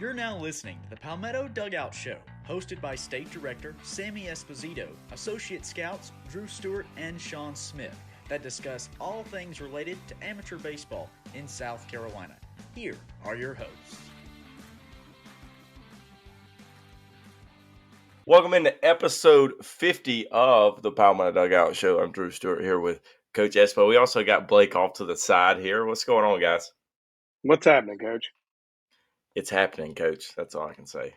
You're now listening to the Palmetto Dugout Show, hosted by State Director Sammy Esposito, Associate Scouts Drew Stewart and Sean Smith, that discuss all things related to amateur baseball in South Carolina. Here are your hosts. Welcome into episode 50 of the Palmetto Dugout Show. I'm Drew Stewart here with Coach Espo. We also got Blake off to the side here. What's going on, guys? What's happening, Coach? It's happening, Coach. That's all I can say.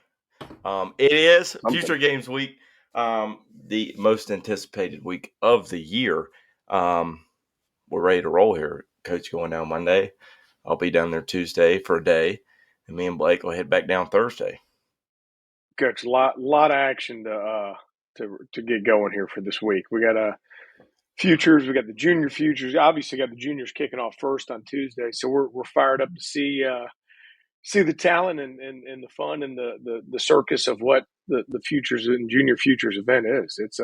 It is Future Games Week, the most anticipated week of the year. We're ready to roll here. Coach going down Monday. I'll be down there Tuesday for a day, and me and Blake will head back down Thursday. Coach, a lot of action to get going here for this week. We got futures. We got the junior futures. Obviously, got the juniors kicking off first on Tuesday, so we're fired up to see the talent and the fun and the circus of what the futures and junior futures event is. It's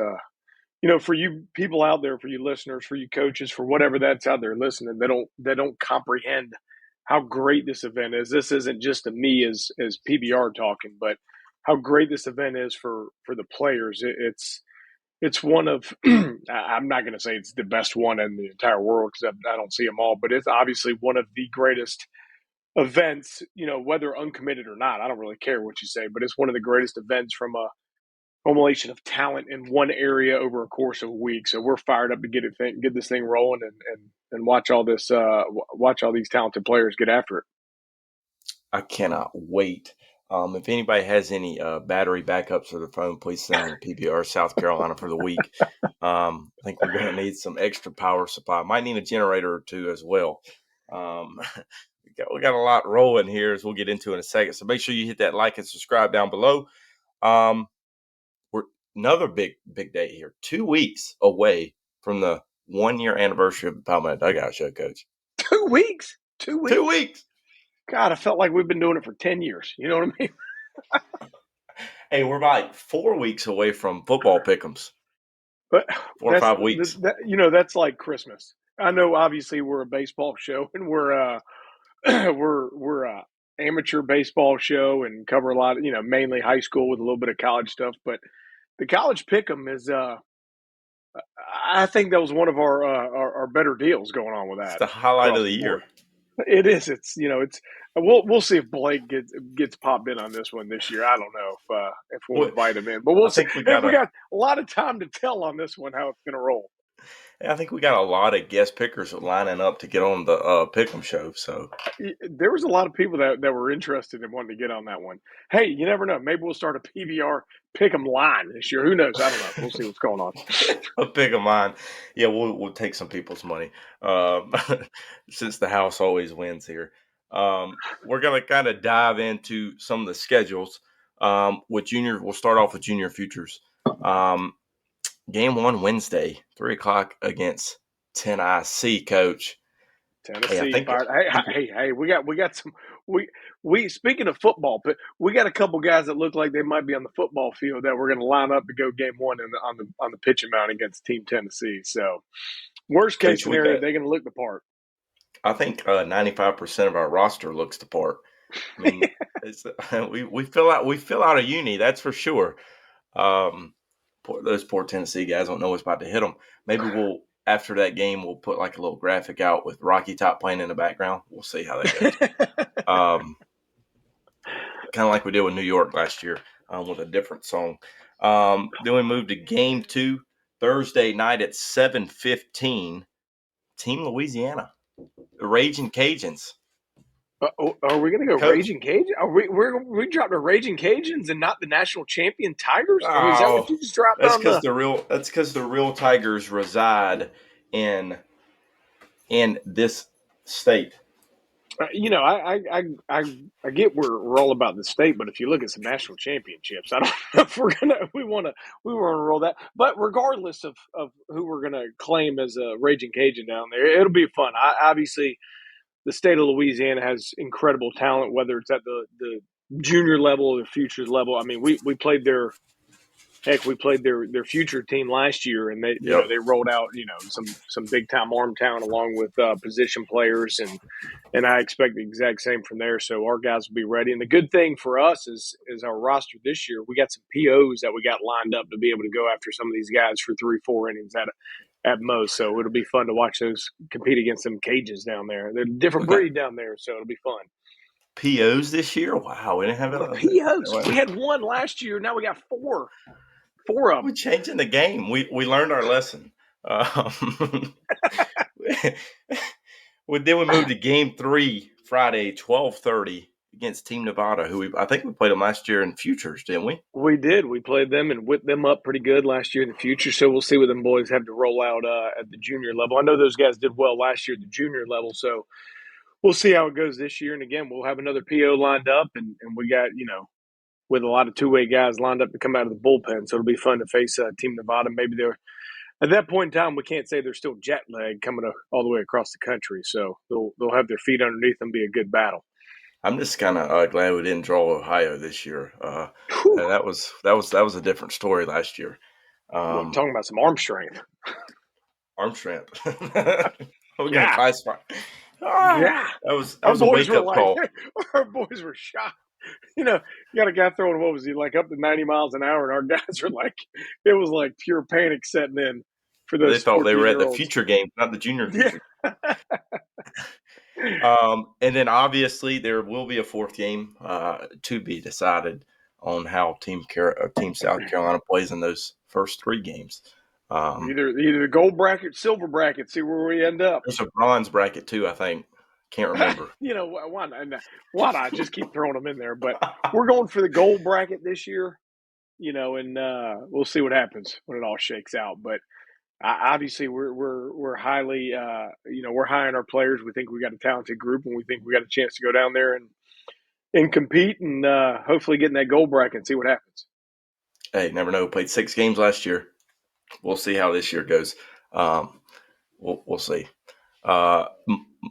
for you people out there, for you listeners, for you coaches, for whatever that's out there listening, they don't comprehend how great this event is. This isn't just me as PBR talking, but how great this event is for the players. It's one of I'm not going to say it's the best one in the entire world because I don't see them all, but it's obviously one of the greatest events, whether uncommitted or not. I don't really care what you say, but it's one of the greatest events from a culmination of talent in one area over a course of a week. So we're fired up to get this thing rolling and watch all this watch all these talented players get after it. I cannot wait. If anybody has any battery backups for their phone, please send them to PBR South Carolina for the week. I think we're going to need some extra power supply. Might need a generator or two as well. We got a lot rolling here as we'll get into in a second. So make sure you hit that like and subscribe down below. We're another big day here. 2 weeks away from the 1-year anniversary of the Palmetto Dugout Show, Coach. 2 weeks? 2 weeks? 2 weeks. God, I felt like we've been doing it for 10 years. You know what I mean? Hey, we're about 4 weeks away from football pick'ems. But 4 or 5 weeks. That's like Christmas. I know obviously we're a baseball show and we're a amateur baseball show and cover a lot of, mainly high school with a little bit of college stuff. But the college pick'em is, I think that was one of our better deals going on with that. It's the highlight of the year. It is. It's we'll see if Blake gets popped in on this one this year. I don't know if we'll invite him in, but we'll see. We got a lot of time to tell on this one how it's going to roll. I think we got a lot of guest pickers lining up to get on the Pick'em show. So there was a lot of people that were interested in wanting to get on that one. Hey, you never know. Maybe we'll start a PBR Pick'em line this year. Who knows? I don't know. We'll see what's going on. A Pick'em line. Yeah, we'll take some people's money since the house always wins here. We're going to kind of dive into some of the schedules. With junior, we'll start off with junior futures. Game 1 Wednesday, 3 o'clock against Tennessee, Coach. Tennessee. Hey, we got some. We speaking of football, but we got a couple guys that look like they might be on the football field that we're going to line up to go game 1 on the pitching mound against Team Tennessee. So, worst case scenario, they're going to look the part. I think 95% of our roster looks the part. I mean, we fill out a uni, that's for sure. Those poor Tennessee guys don't know what's about to hit them. Maybe after that game, we'll put like a little graphic out with Rocky Top playing in the background. We'll see how that goes. Kind of like we did with New York last year with a different song. Then we moved to game 2, Thursday night at 7:15. Team Louisiana, the Raging Cajuns. Are we going to go Coach? Raging Cajuns? We dropped the Raging Cajuns and not the national champion Tigers? I mean, is that what you just dropped? That's because the real Tigers reside in this state. I get we're all about the state, but if you look at some national championships, I don't know if we want to roll that. But regardless of who we're going to claim as a Raging Cajun down there, it'll be fun. Obviously, the state of Louisiana has incredible talent, whether it's at the junior level or the futures level. I mean, we played their Heck, we played their future team last year, and Yep. they rolled out some big time arm talent along with position players, and I expect the exact same from there. So our guys will be ready. And the good thing for us is our roster this year. We got some POs that we got lined up to be able to go after some of these guys for 3-4 innings at most. So it'll be fun to watch those compete against them Cajuns down there. They're a different We got breed down there, so it'll be fun. POs this year. Wow, we didn't have POs. that. We had one last year. Now we got four of We're them. changing the game. We learned our lesson. Then we moved to Game 3 Friday, 12:30 against Team Nevada, who I think we played them last year in Futures, didn't we? We did. We played them and whipped them up pretty good last year in the future. So we'll see what them boys have to roll out at the junior level. I know those guys did well last year at the junior level. So we'll see how it goes this year. And again, we'll have another PO lined up, and we got, with a lot of two-way guys lined up to come out of the bullpen. So it'll be fun to face Team Nevada. Maybe they're at that point in time, we can't say they're still jet lagged coming all the way across the country. So they'll have their feet underneath them, be a good battle. I'm just kind of glad we didn't draw Ohio this year. That was a different story last year. Well, talking about some arm strength. Arm strength. We're gonna Yeah. classify. Yeah. That Our was a boys wake were up like, call. our boys were shocked. You got a guy throwing, what was he, like up to 90 miles an hour, and our guys are like, it was like pure panic setting in for They those thought they were at the 14-year-olds. future game, not the junior future. Yeah. And then obviously there will be a fourth game to be decided on how Team South Carolina plays in those first three games. Either the gold bracket, silver bracket, see where we end up. There's a bronze bracket too, I think. Can't remember. Why not just keep throwing them in there? But we're going for the gold bracket this year, and we'll see what happens when it all shakes out. But obviously, we're highly, we're high on our players. We think we got a talented group, and we think we got a chance to go down there and compete, and hopefully get in that gold bracket and see what happens. Hey, never know. Played 6 games last year. We'll see how this year goes. We'll see.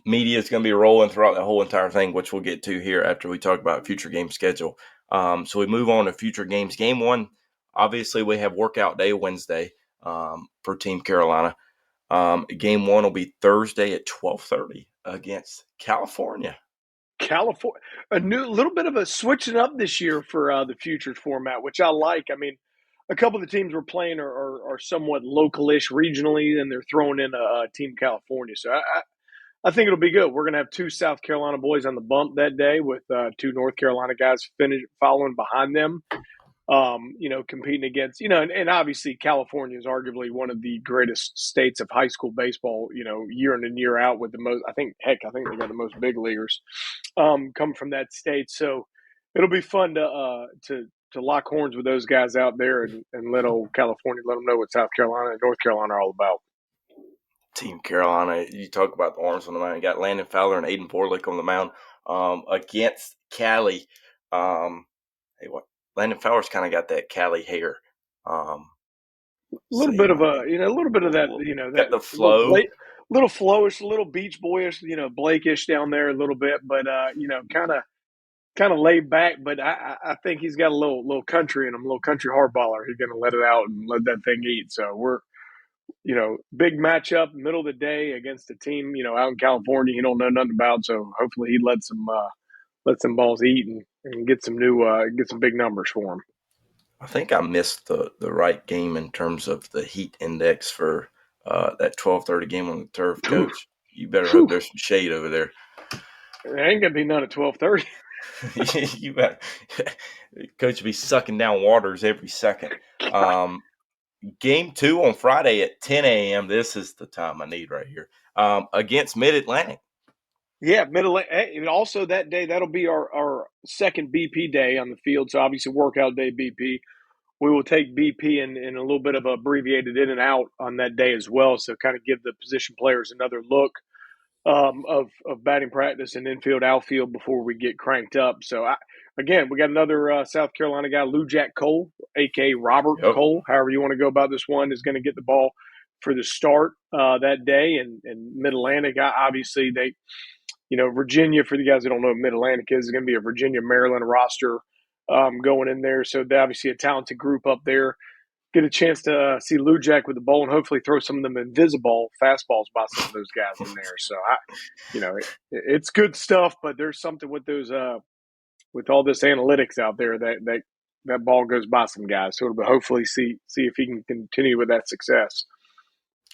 Media is going to be rolling throughout the whole entire thing, which we'll get to here after we talk about future game schedule. So we move on to future games. Game 1, obviously we have workout day Wednesday for Team Carolina. Game 1 will be Thursday at 12:30 against California. California, a little bit of a switching up this year for the futures format, which I like. I mean, a couple of the teams we're playing are somewhat localish regionally, and they're throwing in a Team California. So I think it'll be good. We're going to have 2 South Carolina boys on the bump that day with 2 North Carolina guys following behind them. Competing against, and obviously California is arguably one of the greatest states of high school baseball, year in and year out with the most, I think they got the most big leaguers come from that state. So it'll be fun to lock horns with those guys out there and let old California, let them know what South Carolina and North Carolina are all about. Team Carolina, you talk about the arms on the mound. You got Landon Fowler and Aiden Borlick on the mound against Cali. Landon Fowler's kind of got that Cali hair. A little bit of that, got the flow. Little flowish, a little beach boyish, Blakeish down there a little bit, but kind of laid back. But I think he's got a little country in him, a little country hardballer. He's going to let it out and let that thing eat. So we're, big matchup, middle of the day against a team, out in California he don't know nothing about. So hopefully he lets some balls eat and get some big numbers for him. I think I missed the right game in terms of the heat index for that 12:30 game on the turf, Coach. You better hope there's some shade over there. It ain't gonna be none at 12:30. You better, Coach, will be sucking down waters every second. Game 2 on Friday at 10 a.m. This is the time I need right here. Against Mid-Atlantic. Yeah, Mid-Atlantic. Also that day, that'll be our second BP day on the field. So obviously workout day BP. We will take BP in a little bit of abbreviated in and out on that day as well. So kind of give the position players another look of batting practice and infield, outfield before we get cranked up. So again, we got another South Carolina guy, Lou Jack Cole, a.k.a. Robert Cole, however you want to go about this one, is going to get the ball for the start that day. And Mid-Atlantic, obviously they, Virginia, for the guys that don't know what Mid-Atlantic is going to be a Virginia, Maryland roster going in there. So they're obviously a talented group up there. get a chance to see Lou Jack with the ball and hopefully throw some of them invisible fastballs by some of those guys in there. So it's good stuff, but there's something with those with all this analytics out there that ball goes by some guys. So it'll hopefully see if he can continue with that success.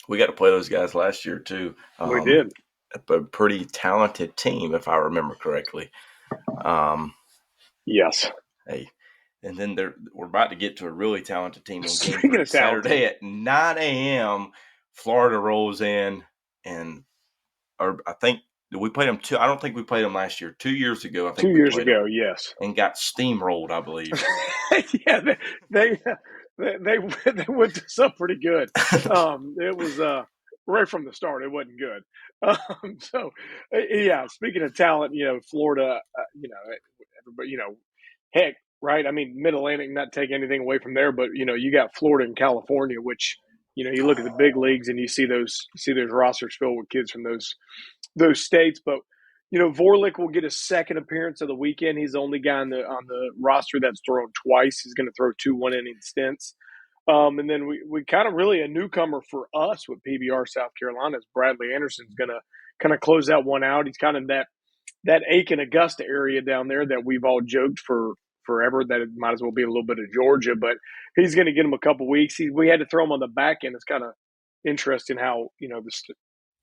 We got to play those guys last year too. We did. A pretty talented team, if I remember correctly. Yes. Hey, and then we're about to get to a really talented team on Game Speaking 3. of talented, Saturday at 9 a.m., Florida rolls in, or I think we played them I don't think we played them last year. 2 years ago, I think 2 we years played ago, them, yes, and got steamrolled, I believe. yeah, they whipped us up pretty good. It was right from the start. It wasn't good. Yeah. Speaking of talent, Florida, everybody, heck, right? I mean, Mid Atlantic, not take anything away from there, but you got Florida and California, which you look at the big leagues and you see those rosters filled with kids from those states, but. Vorlick will get a second appearance of the weekend. He's the only guy on the roster that's thrown twice. He's going to throw 2 1-inning stints. And then we kind of really a newcomer for us with PBR South Carolina is Bradley Anderson's going to kind of close that one out. He's kind of that Aiken Augusta area down there that we've all joked for forever that it might as well be a little bit of Georgia, but he's going to get him a couple weeks. We had to throw him on the back end. It's kind of interesting how the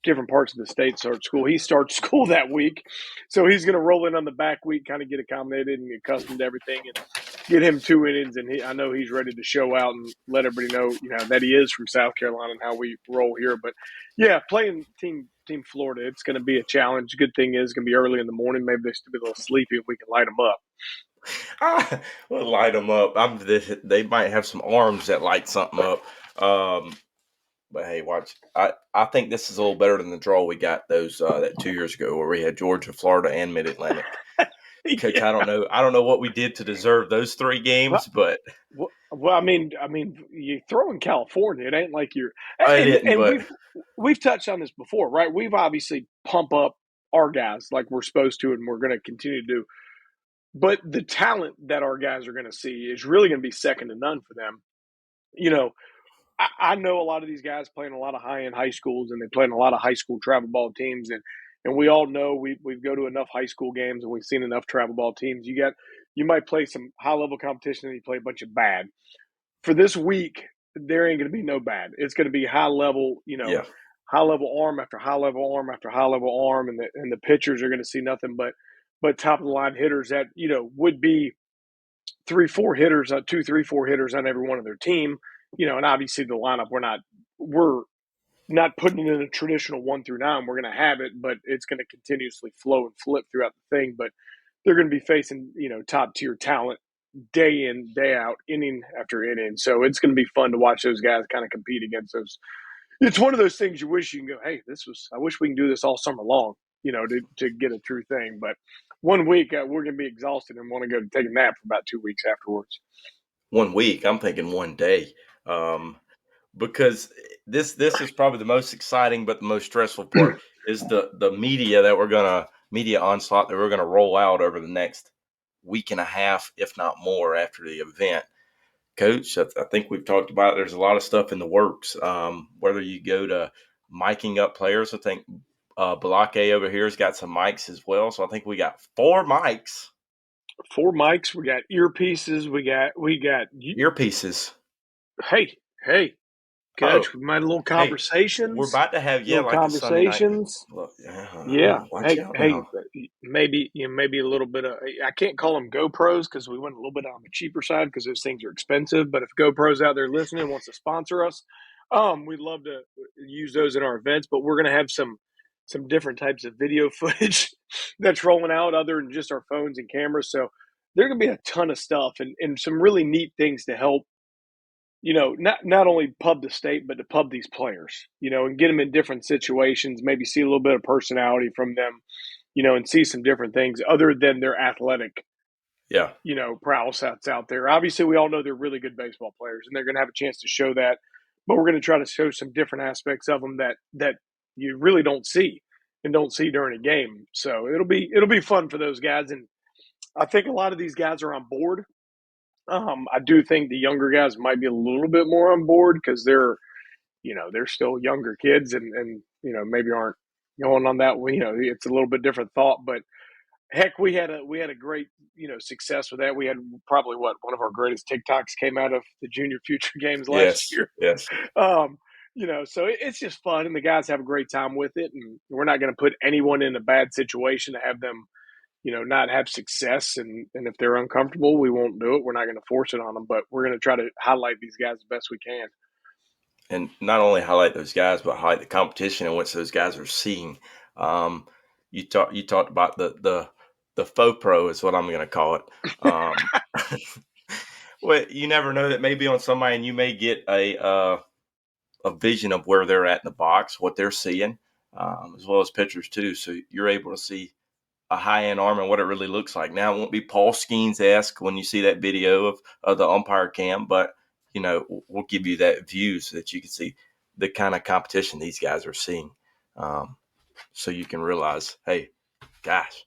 different parts of the state start school. He starts school that week, so he's going to roll in on the back week, kind of get accommodated and get accustomed to everything, and get him 2 innings. And I know he's ready to show out and let everybody know, that he is from South Carolina and how we roll here. But yeah, playing team Florida, it's going to be a challenge. Good thing is, it's going to be early in the morning. Maybe they're still be a little sleepy if we can light them up. We'll light them up. They might have some arms that light something up. But hey, watch. I think this is a little better than the draw we got that 2 years ago where we had Georgia, Florida, and Mid Atlantic. Coach, Yeah. I don't know what we did to deserve those 3 games, but I mean, you throw in California, it ain't like you're. I didn't. And but we've touched on this before, right? We've obviously pump up our guys like we're supposed to, and we're going to continue to do. But the talent that our guys are going to see is really going to be second to none for them. I know a lot of these guys playing a lot of high-end high schools, and they play in a lot of high school travel ball teams, and we all know we go to enough high school games and we've seen enough travel ball teams. You might play some high-level competition and you play a bunch of bad. For this week, there ain't going to be no bad. It's going to be high-level, yeah, high-level arm after high-level arm after high-level arm, and the pitchers are going to see nothing but top-of-the-line hitters that, would be 3-4 hitters, 2-3-4 hitters on every one of their team. And obviously the lineup, we're not putting it in a traditional 1 through 9. We're going to have it, but it's going to continuously flow and flip throughout the thing. But they're going to be facing, top tier talent day in, day out, inning after inning. So it's going to be fun to watch those guys kind of compete against those. It's one of those things you wish you can go, hey, I wish we can do this all summer long, to get a true thing. But 1 week, we're going to be exhausted and want to go take a nap for about 2 weeks afterwards. 1 week. I'm thinking 1 day. Because this is probably the most exciting but the most stressful part is the media onslaught that we're gonna roll out over the next week and a half, if not more, after the event. Coach, I think we've talked about it. There's a lot of stuff in the works. Whether you go to miking up players, I think Balake over here has got some mics as well. So I think we got 4 mics. 4 mics. We got earpieces. We got Earpieces. Hey, Coach, we might have little conversations. Hey, we're about to have like conversations. Yeah. Watch out now. Maybe a little bit of. I can't call them GoPros because we went a little bit on the cheaper side because those things are expensive. But if GoPros out there listening wants to sponsor us, we'd love to use those in our events. But we're going to have some different types of video footage that's rolling out other than just our phones and cameras. So there's going to be a ton of stuff and some really neat things to help. Not only pub the state, but to pub these players, and get them in different situations, maybe see a little bit of personality from them, and see some different things other than their athletic, prowess that's out there. Obviously, we all know they're really good baseball players, and they're going to have a chance to show that. But we're going to try to show some different aspects of them that you really don't see during a game. So it'll be fun for those guys. And I think a lot of these guys are on board. I do think the younger guys might be a little bit more on board because they're still younger kids and maybe aren't going on that. It's a little bit different thought, but heck, we had a great success with that. We had probably one of our greatest TikToks came out of the junior future games last Yes, year. yes. Um, so it's just fun, and the guys have a great time with it, and we're not going to put anyone in a bad situation to have them not have success, and if they're uncomfortable, we won't do it. We're not going to force it on them, but we're going to try to highlight these guys the best we can. And not only highlight those guys, but highlight the competition in which those guys are seeing. Um, you talked about the faux pro is what I'm going to call it. Um, well, you never know, that may be on somebody, and you may get a vision of where they're at in the box, what they're seeing, as well as pitchers too. So you're able to see a high end arm and what it really looks like. Now, it won't be Paul Skeens-esque when you see that video of the umpire cam, but we'll give you that view so that you can see the kind of competition these guys are seeing, so you can realize, hey, gosh,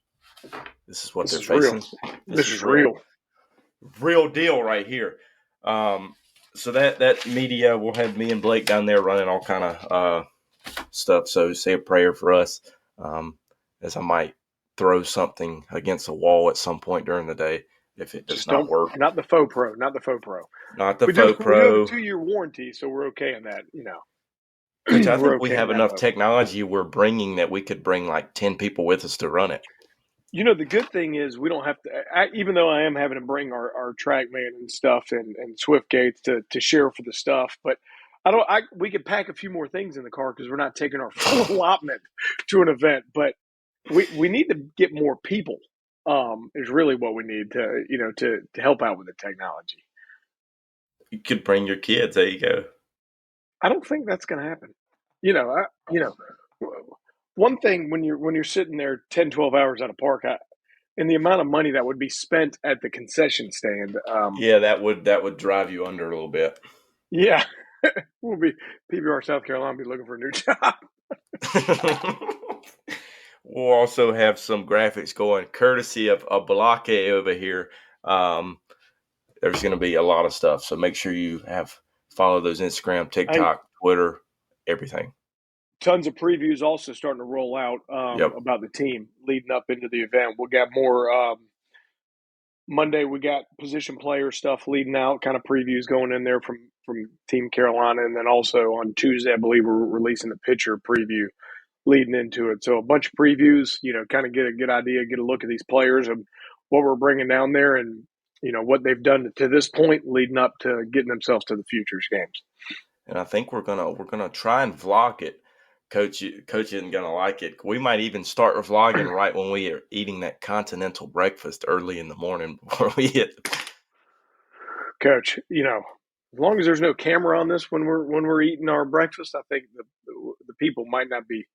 this is what This they're is real. facing. This This is is real. real deal right here. So that media, we'll have me and Blake down there running all kind of stuff. So say a prayer for us, as I might throw something against a wall at some point during the day if it does Just not don't, work. not the faux pro, not the faux pro. Not the We do faux we do have a pro. 2-year warranty, so we're okay in that. Coach, I We're think we okay in have that enough boat. technology we're bringing that we could bring like 10 people with us to run it. The good thing is we don't have to. Even though I am having to bring our TrackMan and stuff and Swift gates to share for the stuff, but I don't. We could pack a few more things in the car because we're not taking our full allotment to an event. But we need to get more people. Is really what we need to help out with the technology. You could bring your kids. There you go. I don't think that's going to happen. You know, I, you know, one thing when you're sitting there 10, 12 hours at a park, and the amount of money that would be spent at the concession stand, Yeah, that would drive you under a little bit. yeah, we'll be PBR South Carolina be looking for a new job. We'll also have some graphics going courtesy of a Balake over here. Um, there's going to be a lot of stuff, so make sure you follow those Instagram, Hey, TikTok, Twitter, everything. tons of previews also starting to roll out Yep. about the team leading up into the event. We'll get more. Monday we got position player stuff leading out, kind of previews going in there from Team Carolina, and then also on Tuesday, I believe we're releasing a pitcher preview leading into it. So a bunch of previews, kind of get a good idea, get a look at these players and what we're bringing down there, and what they've done to this point, leading up to getting themselves to the futures games. And I think we're gonna try and vlog it. Coach isn't gonna like it. We might even start vlogging right when we are eating that continental breakfast early in the morning before we hit. Coach, as long as there's no camera on this when we're eating our breakfast, I think the people might not be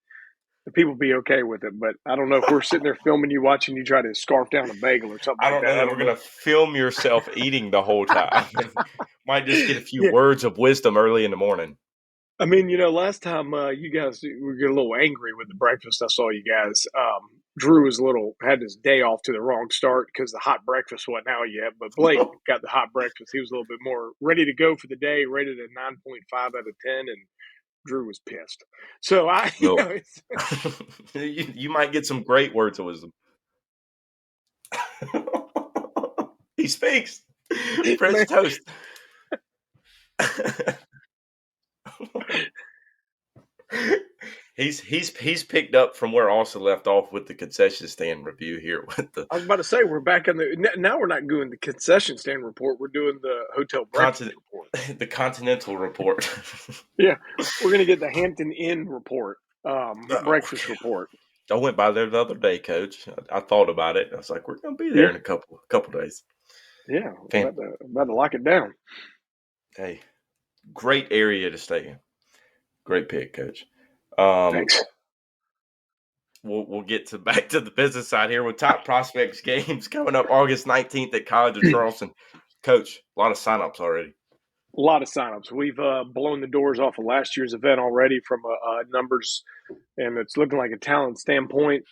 the people be okay with it. But I don't know if we're sitting there filming you, watching you try to scarf down a bagel or something I like don't know that. I that we're don't know. gonna film yourself eating the whole time. Might just get a few Yeah, words of wisdom early in the morning. I mean, last time you guys were getting a little angry with the breakfast. I saw you guys. Drew was had his day off to the wrong start because the hot breakfast wasn't out yet. But Blake got the hot breakfast. He was a little bit more ready to go for the day, rated a 9.5 out of 10, and Drew was pissed. So Well, you might get some great words of wisdom. He speaks. French man, toast. He's picked up from where Austin left off with the concession stand review here with the I was about to say we're back in now. We're not doing the concession stand report. We're doing the hotel breakfast continent report. the continental report. Yeah, we're gonna get the Hampton Inn report, Oh, breakfast report. I went by there the other day, Coach. I thought about it. I was like, we're gonna be there Yeah, in a couple days. yeah, Fan, about to lock it down. hey, great area to stay in. Great pick, Coach. Um, Thanks. we'll get to back to the business side here with top prospects games coming up August 19th at College of Charleston. Coach, a lot of signups already. A lot of signups. We've blown the doors off of last year's event already from numbers, and it's looking like a talent standpoint.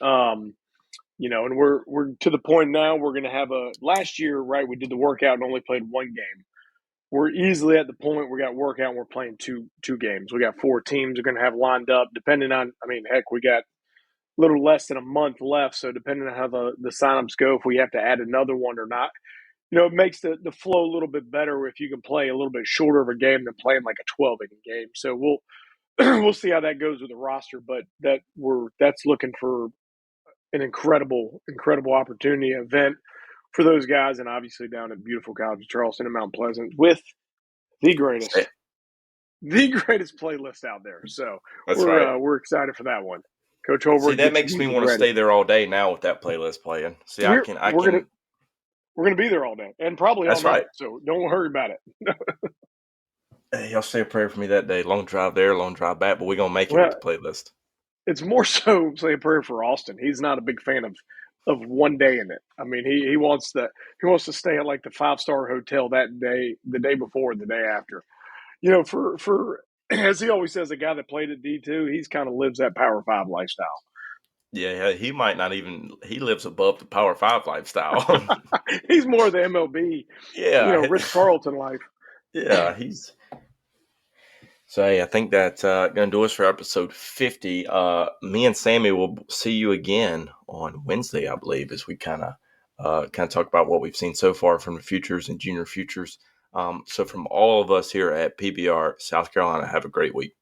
And we're to the point now we're going to have last year, right? We did the workout and only played one game. We're easily at the point we got workout and we're playing two games. We got 4 teams we're going to have lined up, depending on. I mean, heck, we got a little less than a month left, so depending on how the signups go, if we have to add another one or not, it makes the flow a little bit better if you can play a little bit shorter of a game than playing like a 12-inning game. So we'll see how that goes with the roster, but that's looking for an incredible opportunity event for those guys, and obviously down at beautiful College of Charleston and Mount Pleasant with the greatest playlist out there. So That's right. we're excited for that one. Coach See, Holbrook, that get your makes me music want to ready. stay there all day now with that playlist playing. See, I We're can. gonna be there all day and probably all That's night. right. So don't worry about it. Hey, y'all say a prayer for me that day. Long drive there, long drive back, but we're gonna make it with Well, the playlist. it's more so say a prayer for Austin. He's not a big fan of one day in it. I mean, he wants to stay at like the 5-star hotel that day, the day before, the day after. For as he always says, a guy that played at D2, he's kind of lives that Power 5 lifestyle. Yeah, he might not even. He lives above the Power 5 lifestyle. He's more the MLB, Yeah, Ritz Carlton life. yeah, he's. So hey, I think that's gonna do us for episode 50. Me and Sammy will see you again on Wednesday, I believe, as we kind of talk about what we've seen so far from the futures and junior futures. So from all of us here at PBR South Carolina, have a great week.